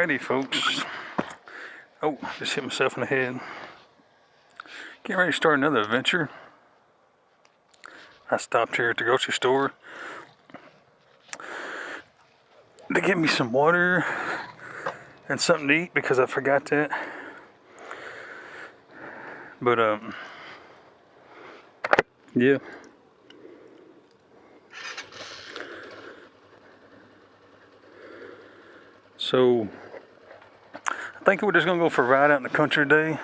Alrighty, folks. Oh, just hit myself in the head. Getting ready to start another adventure. I stopped here at the grocery store to get me some water and something to eat because I forgot that. But yeah. So I think we're just gonna go for a ride out in the country today.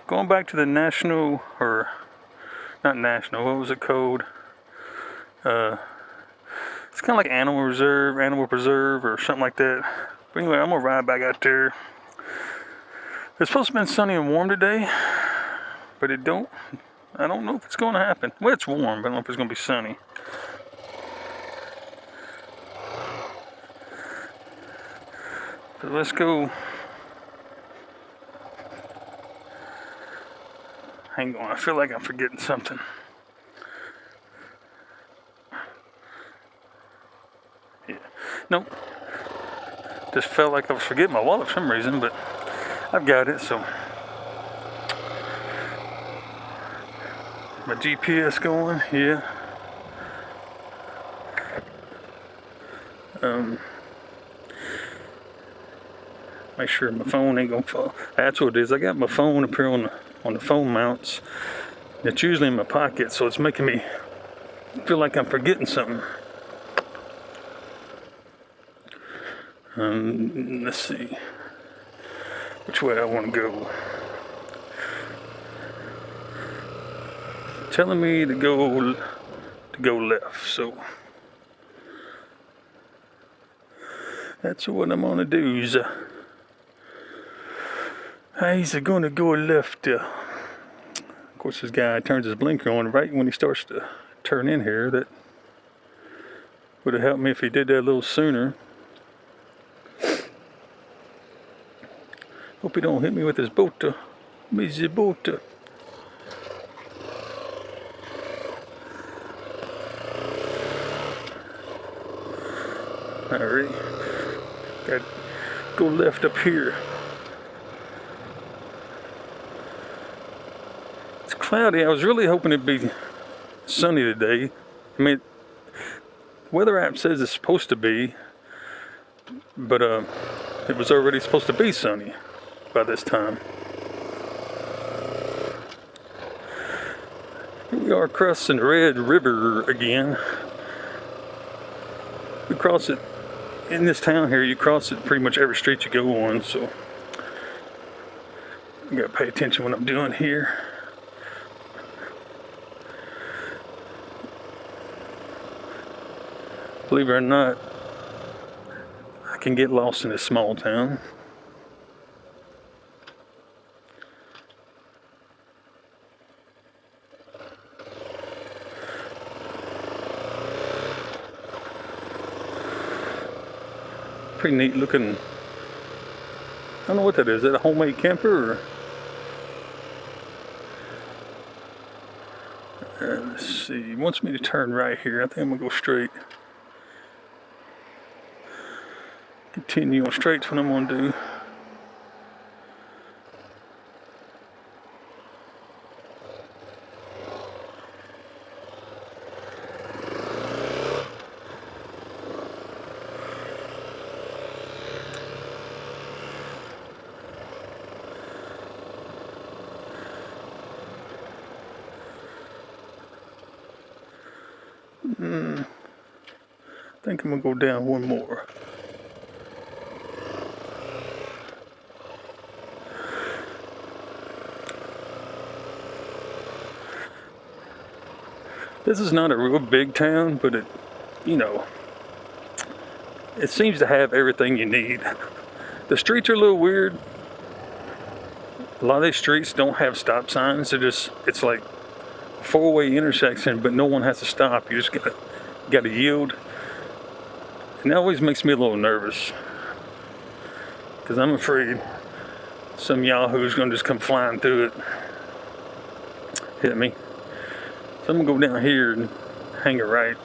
Going back to the national, or not national, what was it called? It's kind of like animal preserve or something like that. But anyway, I'm gonna ride back out there. It's supposed to be sunny and warm today, but I don't know if it's gonna happen. Well, it's warm, but I don't know if it's gonna be sunny. So let's go. Hang on, I feel like I'm forgetting something. Yeah. Nope. Just felt like I was forgetting my wallet for some reason, but I've got it, so. My GPS going, yeah. Make sure my phone ain't gonna fall. That's what it is. I got my phone up here on the phone mounts. It's usually in my pocket, so it's making me feel like I'm forgetting something. Let's see which way I want to go. Telling me to go left, so that's what I'm gonna do. He's gonna go left. Of course, this guy turns his blinker on right when he starts to turn in here. That would have helped me if he did that a little sooner. Hope he don't hit me with his boat. Busy boat. Alright, got to go left up here. It's cloudy. I was really hoping it'd be sunny today. I mean, weather app says it's supposed to be, but it was already supposed to be sunny by this time. Here we are crossing the Red River again. We cross it in this town here. You cross it pretty much every street you go on, so you gotta pay attention what I'm doing here. Believe it or not, I can get lost in this small town. Pretty neat looking. I don't know what that is. Is that a homemade camper? Or? Let's see. He wants me to turn right here. I think I'm gonna go straight. Continue on straight's what I'm gonna do. I think I'm gonna go down one more. This is not a real big town, but it seems to have everything you need. The streets are a little weird. A lot of these streets don't have stop signs. It's like a four-way intersection, but no one has to stop. You just gotta yield. And that always makes me a little nervous, because I'm afraid some yahoo's gonna just come flying through it, hit me. So I'm gonna go down here and hang a right.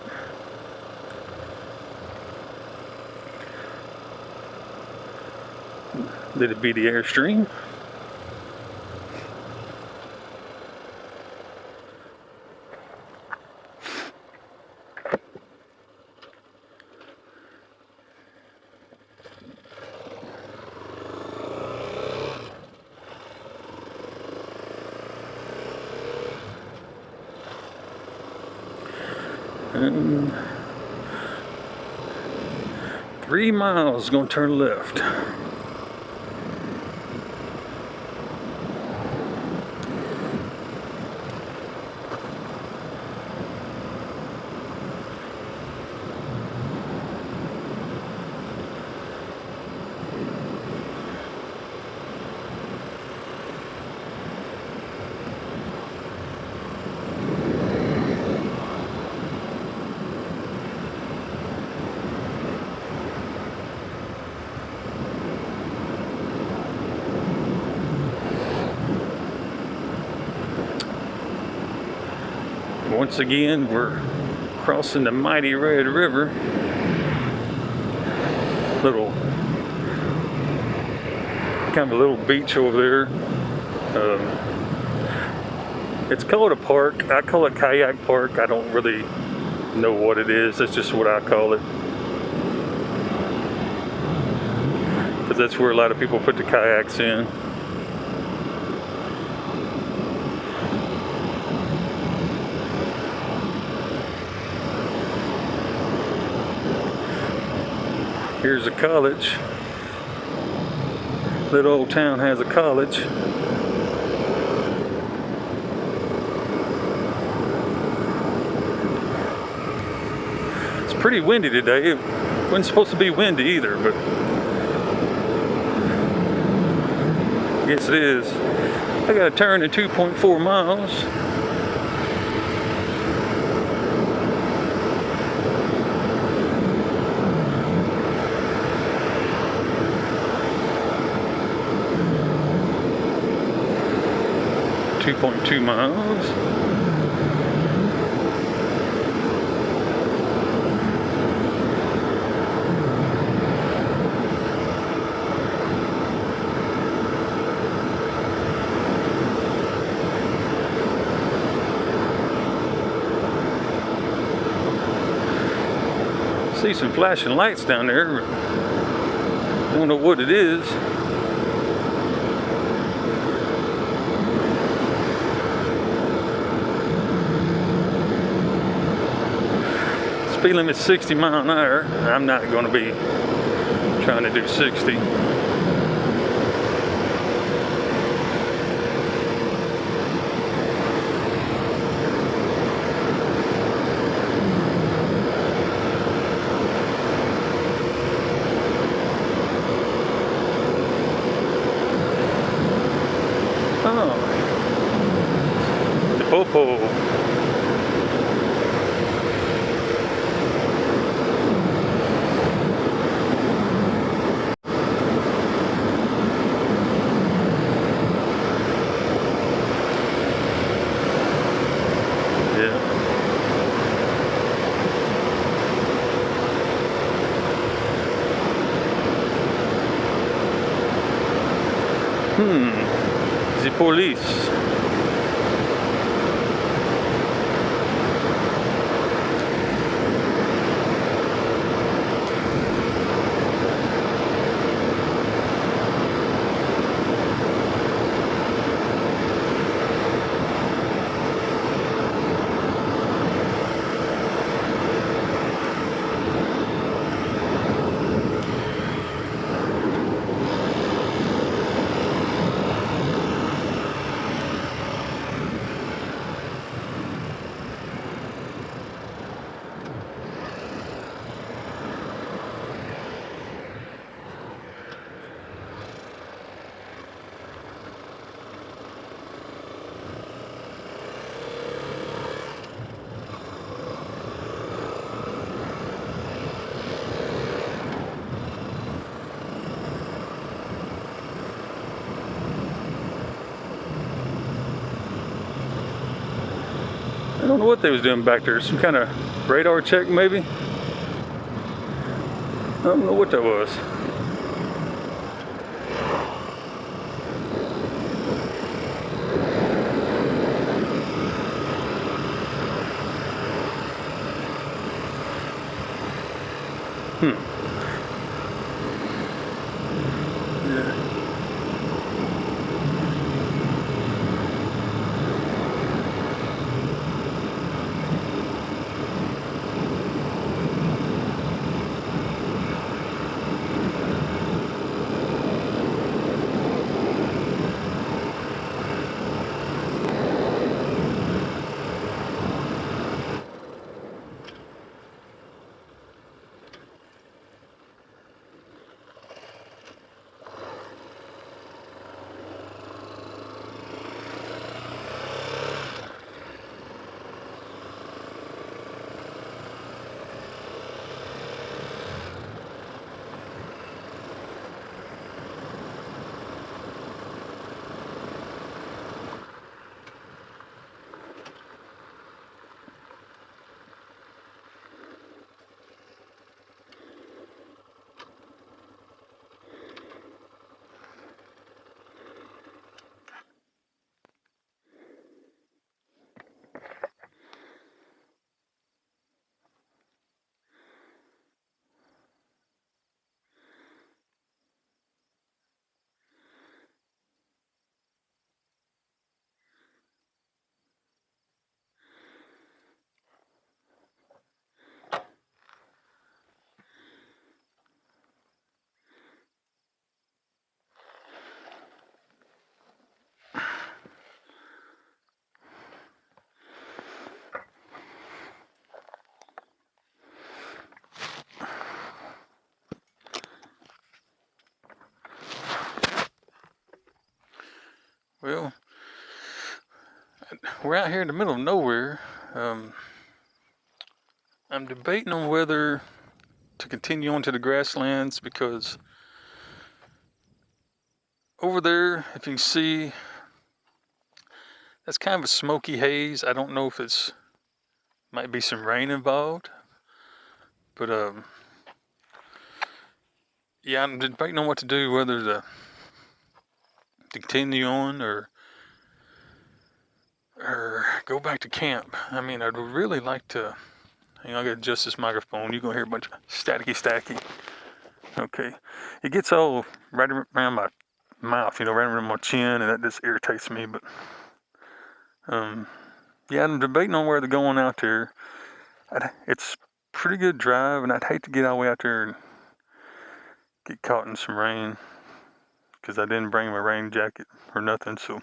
Let it be the Airstream. And 3 miles, gonna turn left. Once again, we're crossing the mighty Red River. Little, kind of a little beach over there. It's called a park. I call it Kayak Park. I don't really know what it is. That's just what I call it. Because that's where a lot of people put the kayaks in. Here's a college. Little old town has a college. It's pretty windy today. It wasn't supposed to be windy either, but yes it is. I got a turn in 2.4 miles. .2 miles. See some flashing lights down there. Don't know what it is. Speed limit 60 miles an hour. I'm not going to be trying to do 60. Oh, the Popo. The police. I don't know what they was doing back there. Some kind of radar check, maybe? I don't know what that was. Well, we're out here in the middle of nowhere. I'm debating on whether to continue on to the grasslands, because over there, if you can see, that's kind of a smoky haze. I don't know if it's might be some rain involved, but yeah, I'm debating on what to do, whether to continue on or go back to camp. I mean, I'd really like to. Hang on, I gotta adjust this microphone. You're gonna hear a bunch of staticky. Okay, it gets all right around my mouth, right around my chin, and that just irritates me. But yeah, I'm debating on where they're going out there. It's pretty good drive, and I'd hate to get all the way out there and get caught in some rain, because I didn't bring my rain jacket or nothing, so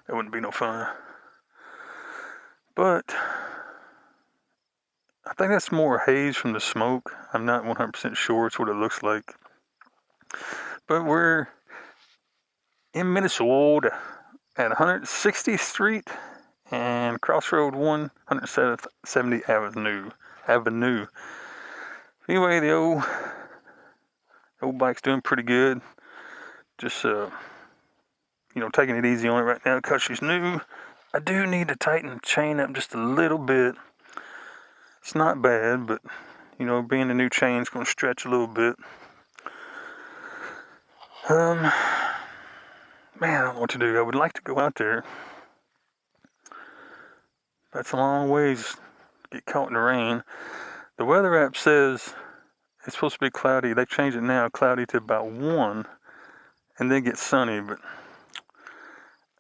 that wouldn't be no fun. But I think that's more haze from the smoke. I'm not 100% sure it's what it looks like. But we're in Minnesota at 160th Street and Crossroad 1, 170th Avenue. Anyway, the old bike's doing pretty good. Just taking it easy on it right now because she's new. I do need to tighten the chain up just a little bit. It's not bad, but being a new chain is going to stretch a little bit. Man, I don't know what to do. I would like to go out there. That's a long ways to get caught in the rain. The weather app says it's supposed to be cloudy. They've changed it now, cloudy to about 1, and then get sunny, but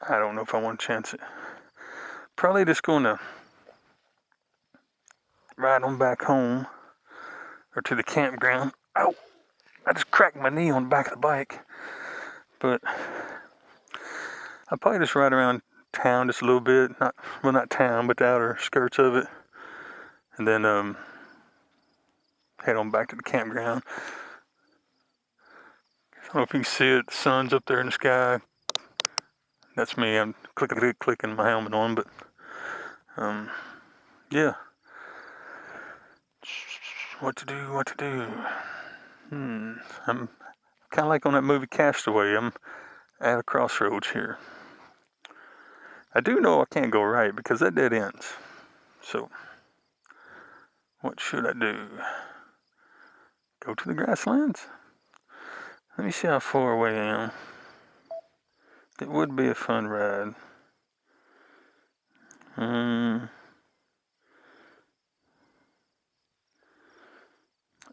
I don't know if I want to chance it. Probably just going to ride on back home or to the campground. Oh, I just cracked my knee on the back of the bike. But I'll probably just ride around town just a little bit. Not town, but the outer skirts of it. And then head on back to the campground. I don't know if you can see it. The sun's up there in the sky. That's me. I'm clicking my helmet on, but yeah. What to do? I'm kind of like on that movie Castaway. I'm at a crossroads here. I do know I can't go right because that dead ends. So, what should I do? Go to the grasslands? Let me see how far away I am. It would be a fun ride.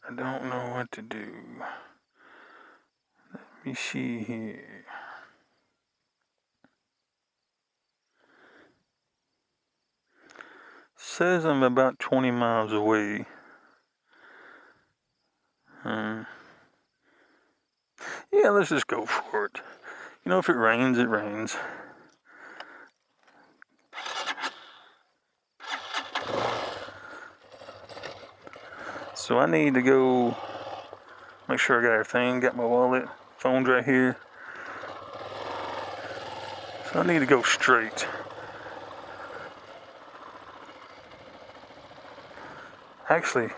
I don't know what to do. Let me see here. Says I'm about 20 miles away. Yeah, let's just go for it. If it rains, it rains. So I need to go make sure I got everything. Got my wallet, phone's right here. So I need to go straight. Actually,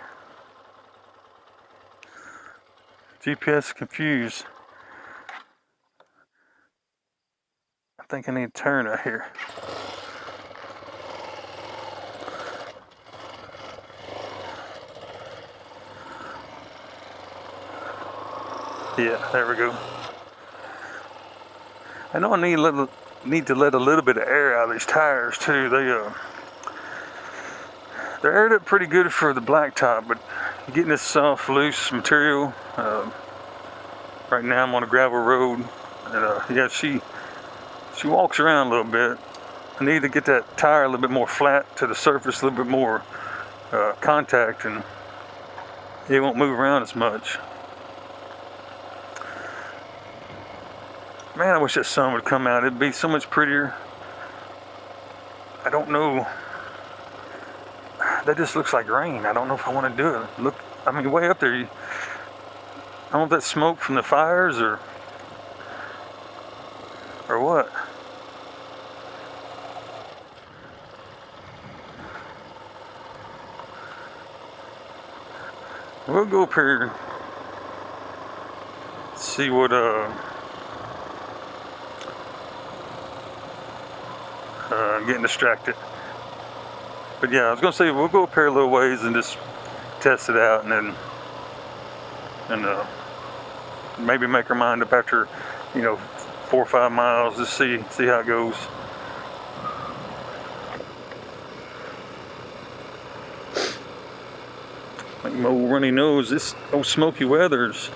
GPS is confused. I think I need to turn right here. Yeah, there we go. I know I need to let a little bit of air out of these tires too. They're aired up pretty good for the blacktop, but getting this soft, loose material. Right now I'm on a gravel road, and yeah, she walks around a little bit. I need to get that tire a little bit more flat to the surface, a little bit more contact, and it won't move around as much. Man, I wish that sun would come out. It'd be so much prettier. I don't know. That just looks like rain. I don't know if I want to do it. Look, way up there. I don't know if that's smoke from the fires or what. we'll go up here, see what getting distracted. But yeah, I was gonna say we'll go up here a little ways and just test it out, and then maybe make our mind up after 4 or 5 miles, just see how it goes. Like my old runny nose, this old smoky weather's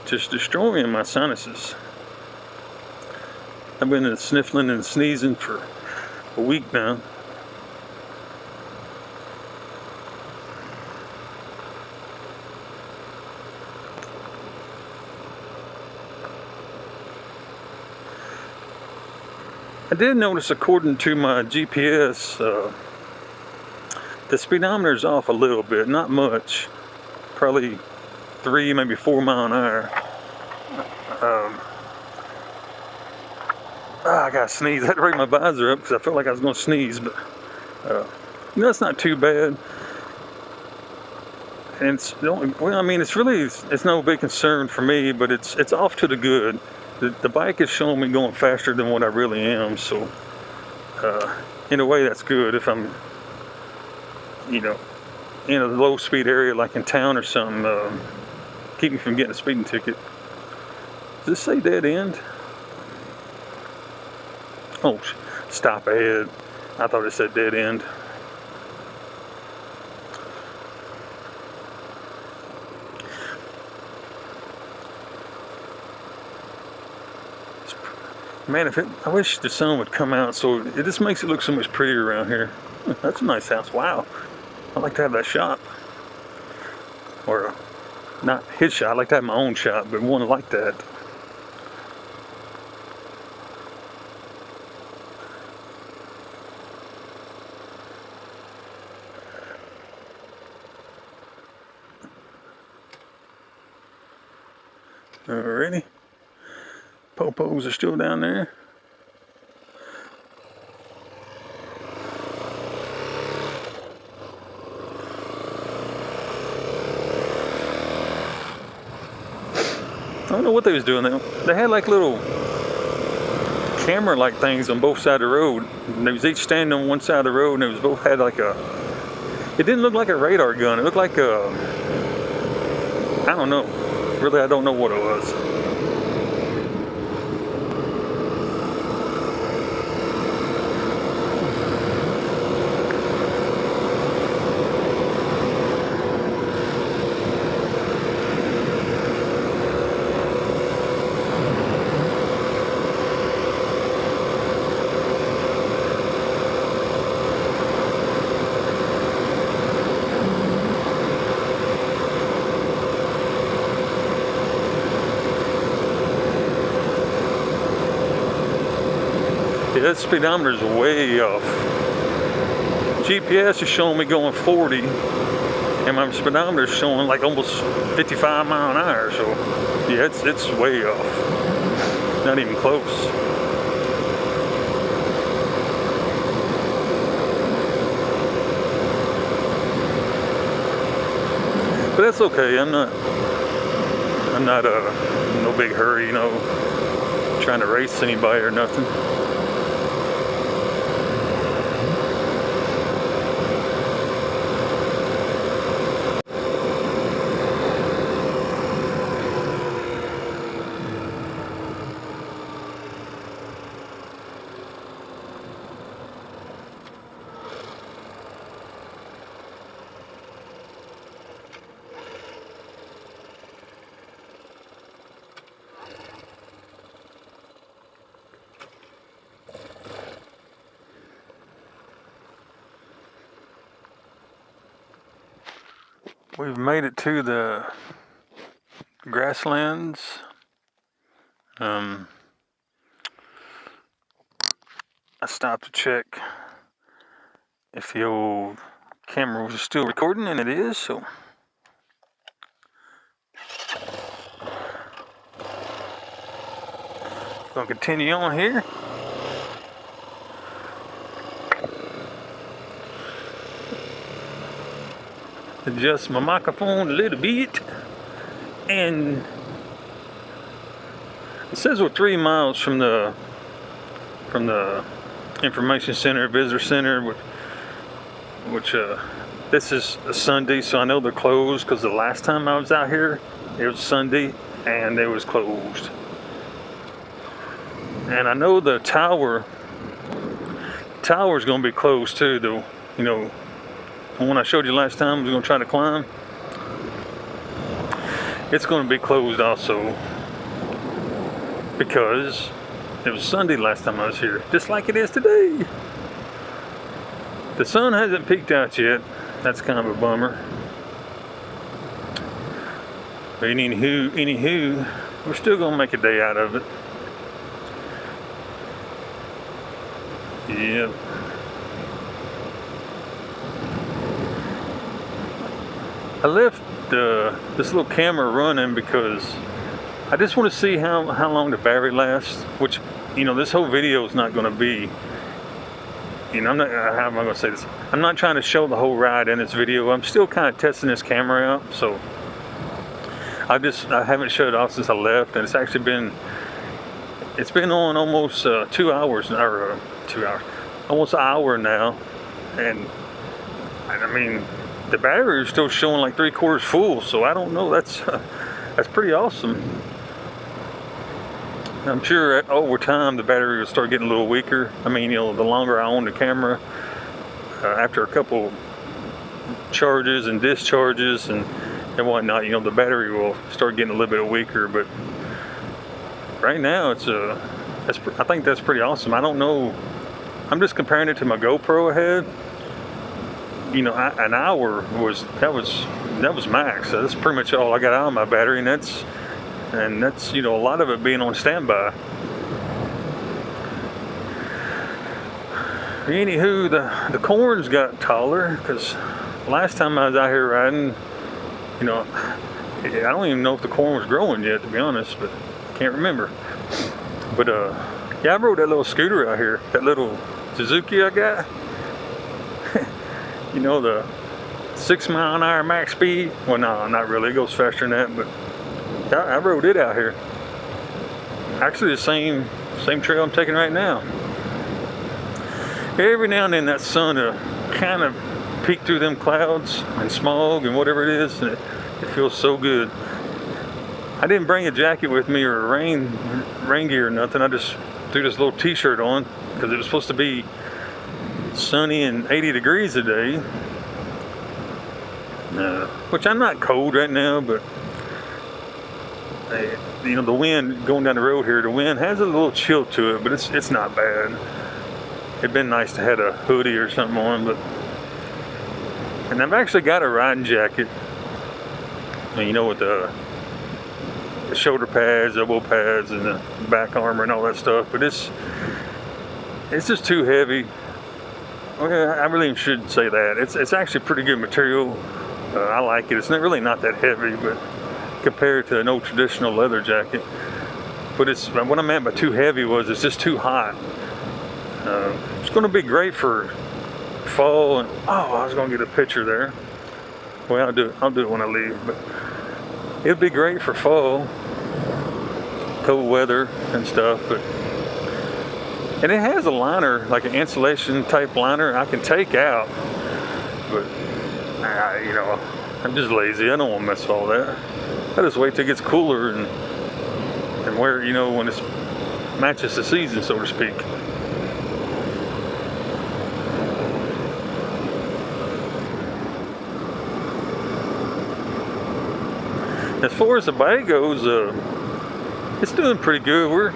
just destroying my sinuses. I've been sniffling and sneezing for a week now. I did notice, according to my GPS, the speedometer is off a little bit, not much, probably 3, maybe 4 mile an hour. I gotta sneeze. I had to raise my visor up because I felt like I was gonna sneeze, but that's not too bad. And it's it's no big concern for me, but it's off to the good. The bike is showing me going faster than what I really am, so in a way that's good. If I'm in a low speed area like in town or something, keep me from getting a speeding ticket. Does this say dead end? Oh, stop ahead. I thought it said dead end. Man, I wish the sun would come out, so it just makes it look so much prettier around here. That's a nice house. Wow. I'd like to have that shop. Or, not his shop. I'd like to have my own shop, but one like that. Alrighty. Popos are still down there. I don't know what they was doing. They had like little camera-like things on both sides of the road. And they was each standing on one side of the road, and they was both had like it didn't look like a radar gun. It looked like I don't know. Really, I don't know what it was. Yeah, that speedometer is way off. GPS is showing me going 40, and my speedometer is showing like almost 55 mile an hour. So yeah, it's way off. Not even close. But that's okay. I'm not no big hurry, trying to race anybody or nothing. We've made it to the grasslands. I stopped to check if the old camera was still recording, and it is, so. Gonna continue on here. adjust my microphone a little bit. And it says we're 3 miles from the information center, visitor center, which this is a Sunday, so I know they're closed because the last time I was out here, it was Sunday and it was closed. And I know the tower's going to be closed too, though. You know, the one I showed you last time I was going to try to climb. It's going to be closed also because it was Sunday last time I was here, just like it is today. The sun hasn't peeked out yet. That's kind of a bummer. But anywho, we're still going to make a day out of it. Yep. I left this little camera running because I just want to see how long the battery lasts, which, you know, this whole video is not going to be, you know, how am I going to say this? I'm not trying to show the whole ride in this video. I'm still kind of testing this camera out, so I haven't shut it off since I left, and it's actually been on almost 2 hours, or 2 hours, almost an hour now, and I mean, the battery is still showing like 3/4 full, so I don't know. That's pretty awesome. I'm sure over time the battery will start getting a little weaker. I mean, you know, the longer I own the camera, after a couple charges and discharges and whatnot, you know, the battery will start getting a little bit weaker. But right now, I think that's pretty awesome. I don't know. I'm just comparing it to my GoPro I had. You know, an hour was max. So that's pretty much all I got out of my battery, and that's you know, a lot of it being on standby. Anywho, the corns got taller because last time I was out here riding, you know, I don't even know if the corn was growing yet, to be honest, but I can't remember. But yeah, I rode that little scooter out here, that little Suzuki I got. You know, the 6 mile an hour max speed. Well, no, not really. It goes faster than that, but I rode it out here. Actually, the same trail I'm taking right now. Every now and then that sun kind of peek through them clouds and smog and whatever it is, and it feels so good. I didn't bring a jacket with me or rain gear or nothing. I just threw this little t-shirt on because it was supposed to be sunny and 80 degrees a day, which I'm not cold right now, but you know, the wind going down the road here, the wind has a little chill to it, but it's not bad. It'd been nice to have a hoodie or something on, and I've actually got a riding jacket, and you know, with the shoulder pads, elbow pads, and the back armor and all that stuff, but it's just too heavy. Okay, I really shouldn't say that. It's actually pretty good material. I like it. It's really not that heavy, but compared to an old traditional leather jacket. But what I meant by too heavy was it's just too hot. It's going to be great for fall. And I was going to get a picture there. Well, I'll do it when I leave. But it'll be great for fall, cold weather and stuff. And it has a liner, like an insulation type liner I can take out, but you know, I'm just lazy. I don't want to mess with all that. I just wait till it gets cooler and wear, you know, when it matches the season, so to speak. As far as the bike goes, it's doing pretty good.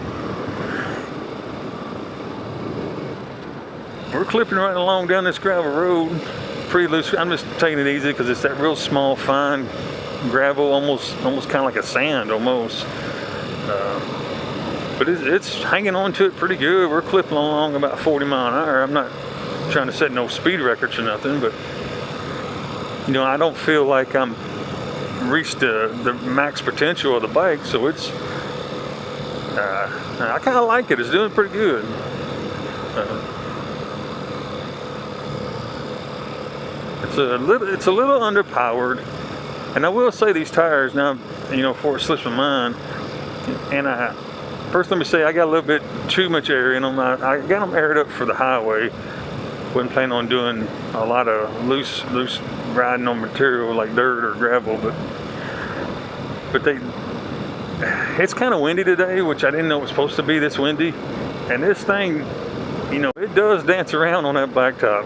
We're clipping right along down this gravel road, pretty loose. I'm just taking it easy because it's that real small, fine gravel, almost kind of like a sand, almost. But it's hanging on to it pretty good. We're clipping along about 40 mile an hour. I'm not trying to set no speed records or nothing, but you know, I don't feel like I'm reached the max potential of the bike, so it's I kind of like it. It's doing pretty good. It's a little underpowered. And I will say these tires now, you know, before it slips my mind, and first let me say I got a little bit too much air in them. I got them aired up for the highway. Wasn't planning on doing a lot of loose riding on material like dirt or gravel, but it's kind of windy today, which I didn't know it was supposed to be this windy. And this thing, you know, it does dance around on that blacktop.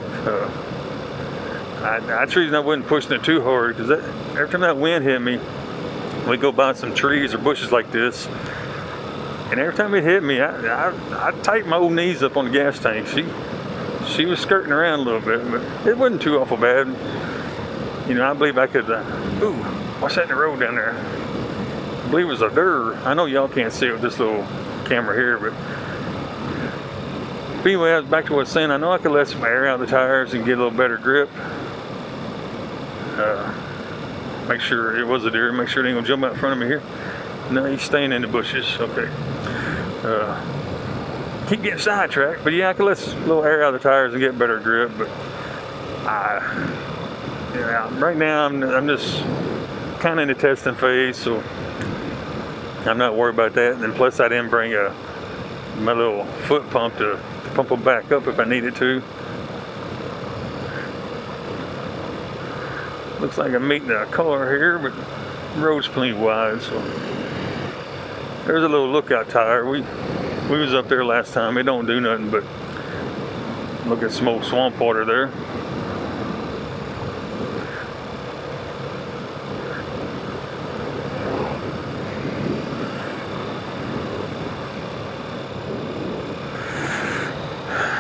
That's the reason I wasn't pushing it too hard, because every time that wind hit me, we go by some trees or bushes like this, and every time it hit me, I tightened my old knees up on the gas tank. She was skirting around a little bit, but it wasn't too awful bad. You know, I believe I could, ooh, what's that in the road down there? I believe it was a deer. I know y'all can't see it with this little camera here, but anyway, I was back to what I was saying. I know I could let some air out of the tires and get a little better grip. Make sure it was a deer. Make sure it ain't gonna jump out in front of me here. No, he's staying in the bushes. Okay. Keep getting sidetracked, but yeah, I could let a little air out of the tires and get better grip. But yeah, right now I'm just kind of in the testing phase, so I'm not worried about that. And then plus I didn't bring my little foot pump to pump them back up if I needed to. Looks like I'm meeting a car here, but the road's plenty wide, so there's a little lookout tire. We was up there last time. It don't do nothing but look at some old swamp water there.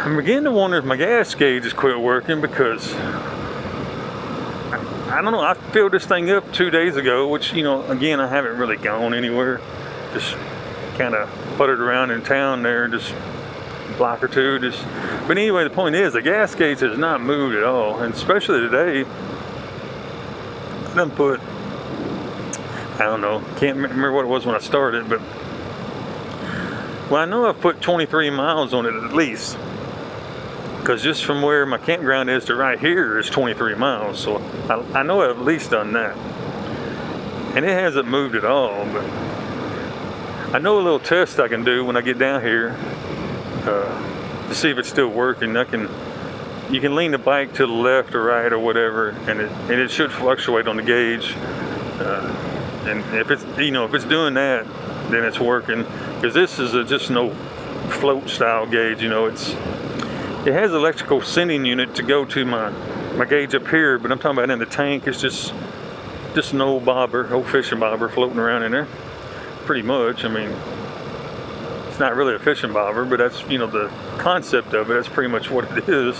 I'm beginning to wonder if my gas gauge has quit working, because I don't know, I filled this thing up 2 days ago, which, you know, again, I haven't really gone anywhere. Just kind of puttered around in town there, just a block or two. But anyway, the point is, the gas gauge has not moved at all, and especially today, I done put, I don't know, can't remember what it was when I started, but, well, I know I've put 23 miles on it at least. Because just from where my campground is to right here is 23 miles, so I know I've at least done that. And it hasn't moved at all, but I know a little test I can do when I get down here to see if it's still working. You can lean the bike to the left or right or whatever, and it should fluctuate on the gauge. And if it's, you know, if it's doing that, then it's working. Because this is just no float style gauge, you know. It has an electrical sending unit to go to my gauge up here, but I'm talking about in the tank. It's just an old bobber, old fishing bobber floating around in there. Pretty much. I mean, it's not really a fishing bobber, but that's, you know, the concept of it. That's pretty much what it is.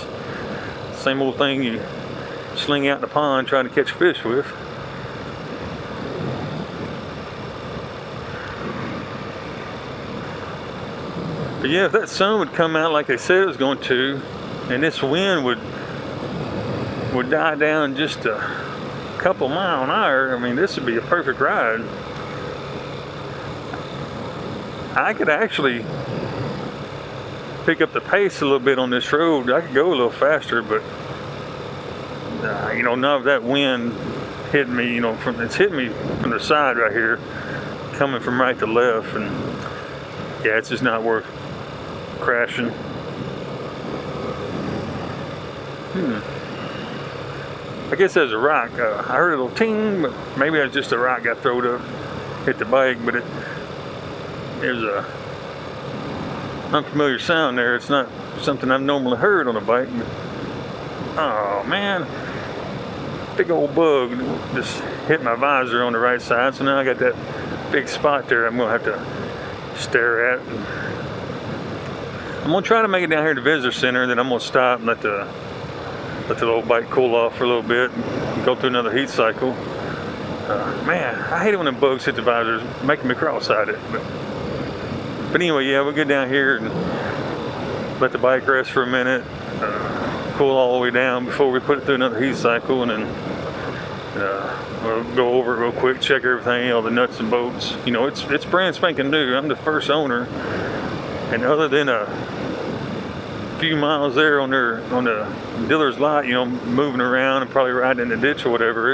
Same old thing you sling out in the pond trying to catch fish with. But yeah, if that sun would come out like they said it was going to, and this wind would die down just a couple mile an hour, I mean, this would be a perfect ride. I could actually pick up the pace a little bit on this road. I could go a little faster, but you know, now that wind hit me, you know, it's hit me from the side right here, coming from right to left, and yeah, it's just not worth crashing. I guess there's a rock. I heard a little ting, but maybe that's just a rock got thrown up, hit the bike. But there's a unfamiliar sound there. It's not something I've normally heard on a bike. But, oh man, big old bug just hit my visor on the right side. So now I got that big spot there I'm gonna have to stare at. I'm gonna try to make it down here to the visitor center, then I'm gonna stop and let the little bike cool off for a little bit and go through another heat cycle. Man, I hate it when the bugs hit the visors, making me cross-eyed it. But anyway, yeah, we'll get down here and let the bike rest for a minute, cool all the way down before we put it through another heat cycle, and then we'll go over it real quick, check everything, all the nuts and bolts. You know, it's brand spanking new. I'm the first owner. And other than a few miles there on the dealer's lot, you know, moving around and probably riding in the ditch or whatever.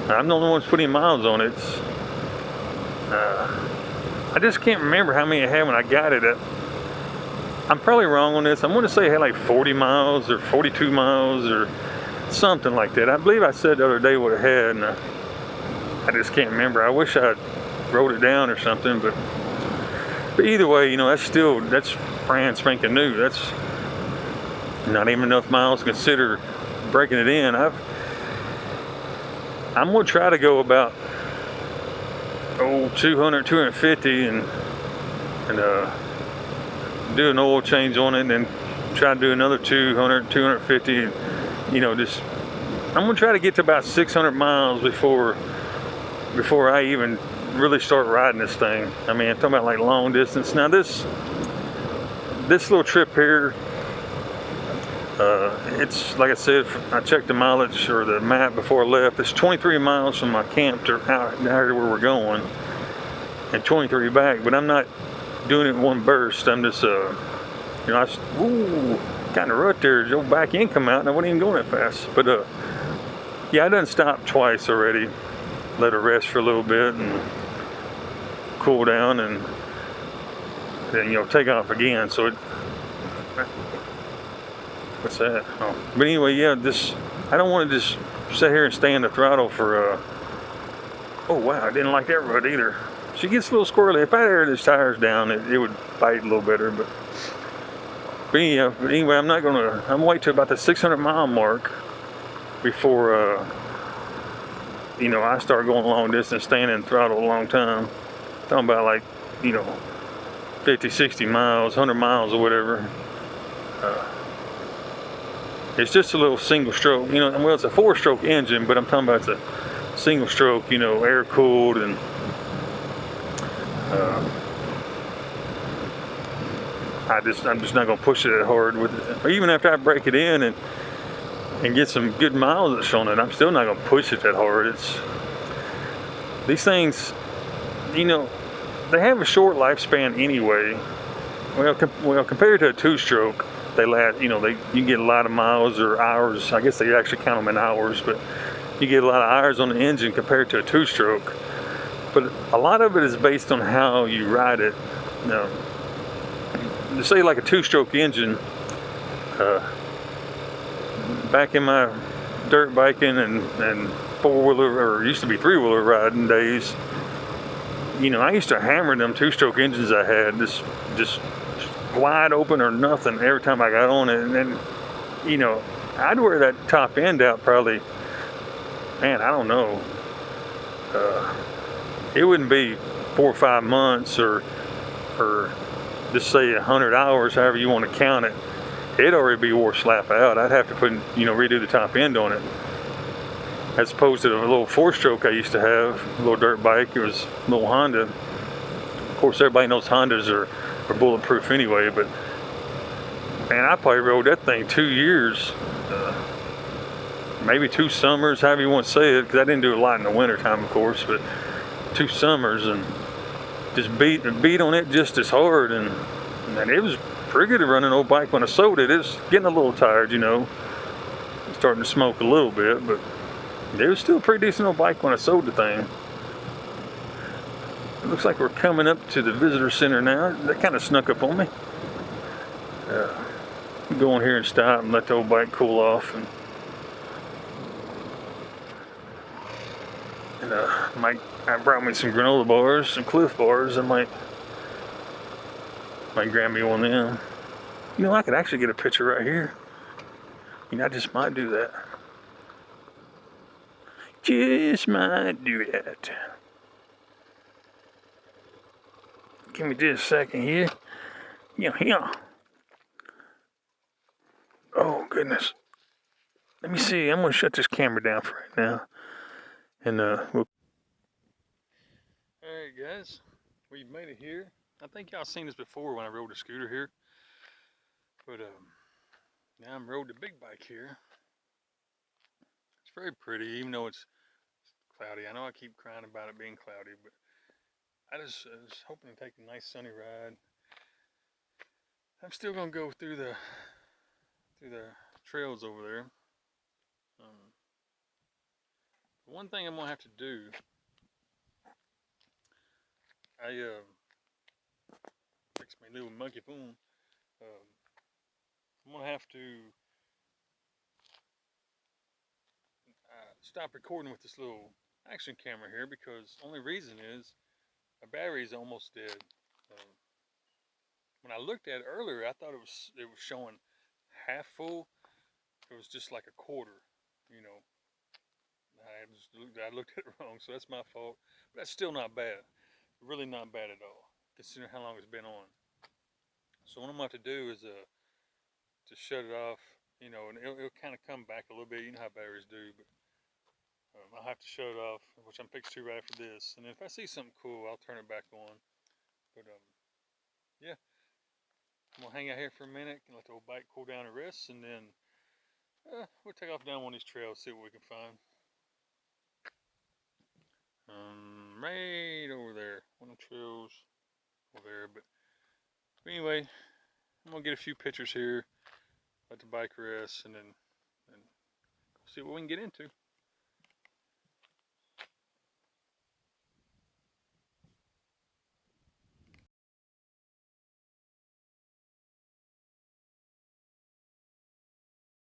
I'm the only one putting miles on it. I just can't remember how many I had when I got it. I'm probably wrong on this. I'm going to say it had like 40 miles or 42 miles or something like that. I believe I said the other day what it had, and I just can't remember. I wish I wrote it down or something, but either way, you know, that's brand spanking new. That's not even enough miles to consider breaking it in. I'm going to try to go about 200, 250 and do an oil change on it, and then try to do another 200, 250. You know, I'm gonna try to get to about 600 miles before I even really start riding this thing. I mean, I'm talking about like long distance. Now this little trip here, it's like I said, I checked the mileage or the map before I left. It's 23 miles from my camp to out where we're going, and 23 back. But I'm not doing it in one burst. I'm just, you know, got in a rut there. Your back end come out, and I wasn't even going that fast. But yeah, I done stopped twice already. Let her rest for a little bit and cool down, and then, you know, take off again. So what's that? Oh. But anyway, yeah, I don't want to just sit here and stay in the throttle for oh wow, I didn't like that rut either. She gets a little squirrely. If I air these tires down, it would bite a little better. But yeah, but anyway, I'm gonna wait till about the 600 mile mark before you know, I start going long distance, staying in the throttle a long time. Talking about like, you know, 50, 60 miles, 100 miles or whatever. It's just a little single stroke, you know. Well, it's a 4-stroke engine, but I'm talking about it's a single stroke, you know, air cooled, and I'm just not gonna push it that hard with it. Even after I break it in and get some good mileage on it, I'm still not gonna push it that hard. These things, you know, they have a short lifespan anyway. Well, compared to a 2-stroke, they last, you know, you get a lot of miles or hours. I guess they actually count them in hours, but you get a lot of hours on the engine compared to a 2-stroke. But a lot of it is based on how you ride it. Now, to say like a 2-stroke engine, back in my dirt biking and 4-wheeler, or used to be 3-wheeler riding days, you know, I used to hammer them 2-stroke engines I had, just wide open or nothing every time I got on it. And then, you know, I'd wear that top end out probably, man, I don't know, it wouldn't be 4 or 5 months or just say 100 hours, however you want to count it. It'd already be wore slap out. I'd have to redo the top end on it. As opposed to the little 4-stroke I used to have, a little dirt bike. It was a little Honda. Of course, everybody knows Hondas are bulletproof anyway, but man, I probably rode that thing 2 years, maybe 2 summers, however you want to say it, because I didn't do a lot in the winter time, of course, but 2 summers, and just beat on it just as hard, and it was pretty good to run an old bike when I sold it. It was getting a little tired, you know, starting to smoke a little bit, but it was still a pretty decent old bike when I sold the thing. It looks like we're coming up to the visitor center now. That kind of snuck up on me. Go in here and stop and let the old bike cool off, and I brought me some granola bars, some Cliff bars. I might grab me one of them. You know, I could actually get a picture right here. You know, I just might do that. Just might do that. Give me just a second here. Yeah. Oh, goodness. Let me see. I'm going to shut this camera down for right now. And we'll... Alright, guys. We've made it here. I think y'all seen this before when I rode a scooter here. But now I'm rode the big bike here. It's very pretty, even though it's cloudy. I know I keep crying about it being cloudy, but I was hoping to take a nice sunny ride. I'm still gonna go through the trails over there. One thing I'm gonna have to do, I fix my little monkey phone. I'm gonna have to stop recording with this little action camera here because only reason is my battery is almost dead. When I looked at it earlier, I thought it was showing half full. It was just like a quarter, you know. I looked at it wrong, so that's my fault. But that's still not bad. Really not bad at all, considering how long it's been on. So what I'm going to have to do is to shut it off, you know, and it'll kind of come back a little bit. You know how batteries do, but I'll have to shut it off, which I'm fixed to right after this. And if I see something cool, I'll turn it back on. But yeah, I'm going to hang out here for a minute and let the old bike cool down and rest, and then we'll take off down one of these trails, see what we can find. Right over there, one of the trails over there. But anyway, I'm gonna get a few pictures here, let the bike rest, and then see what we can get into.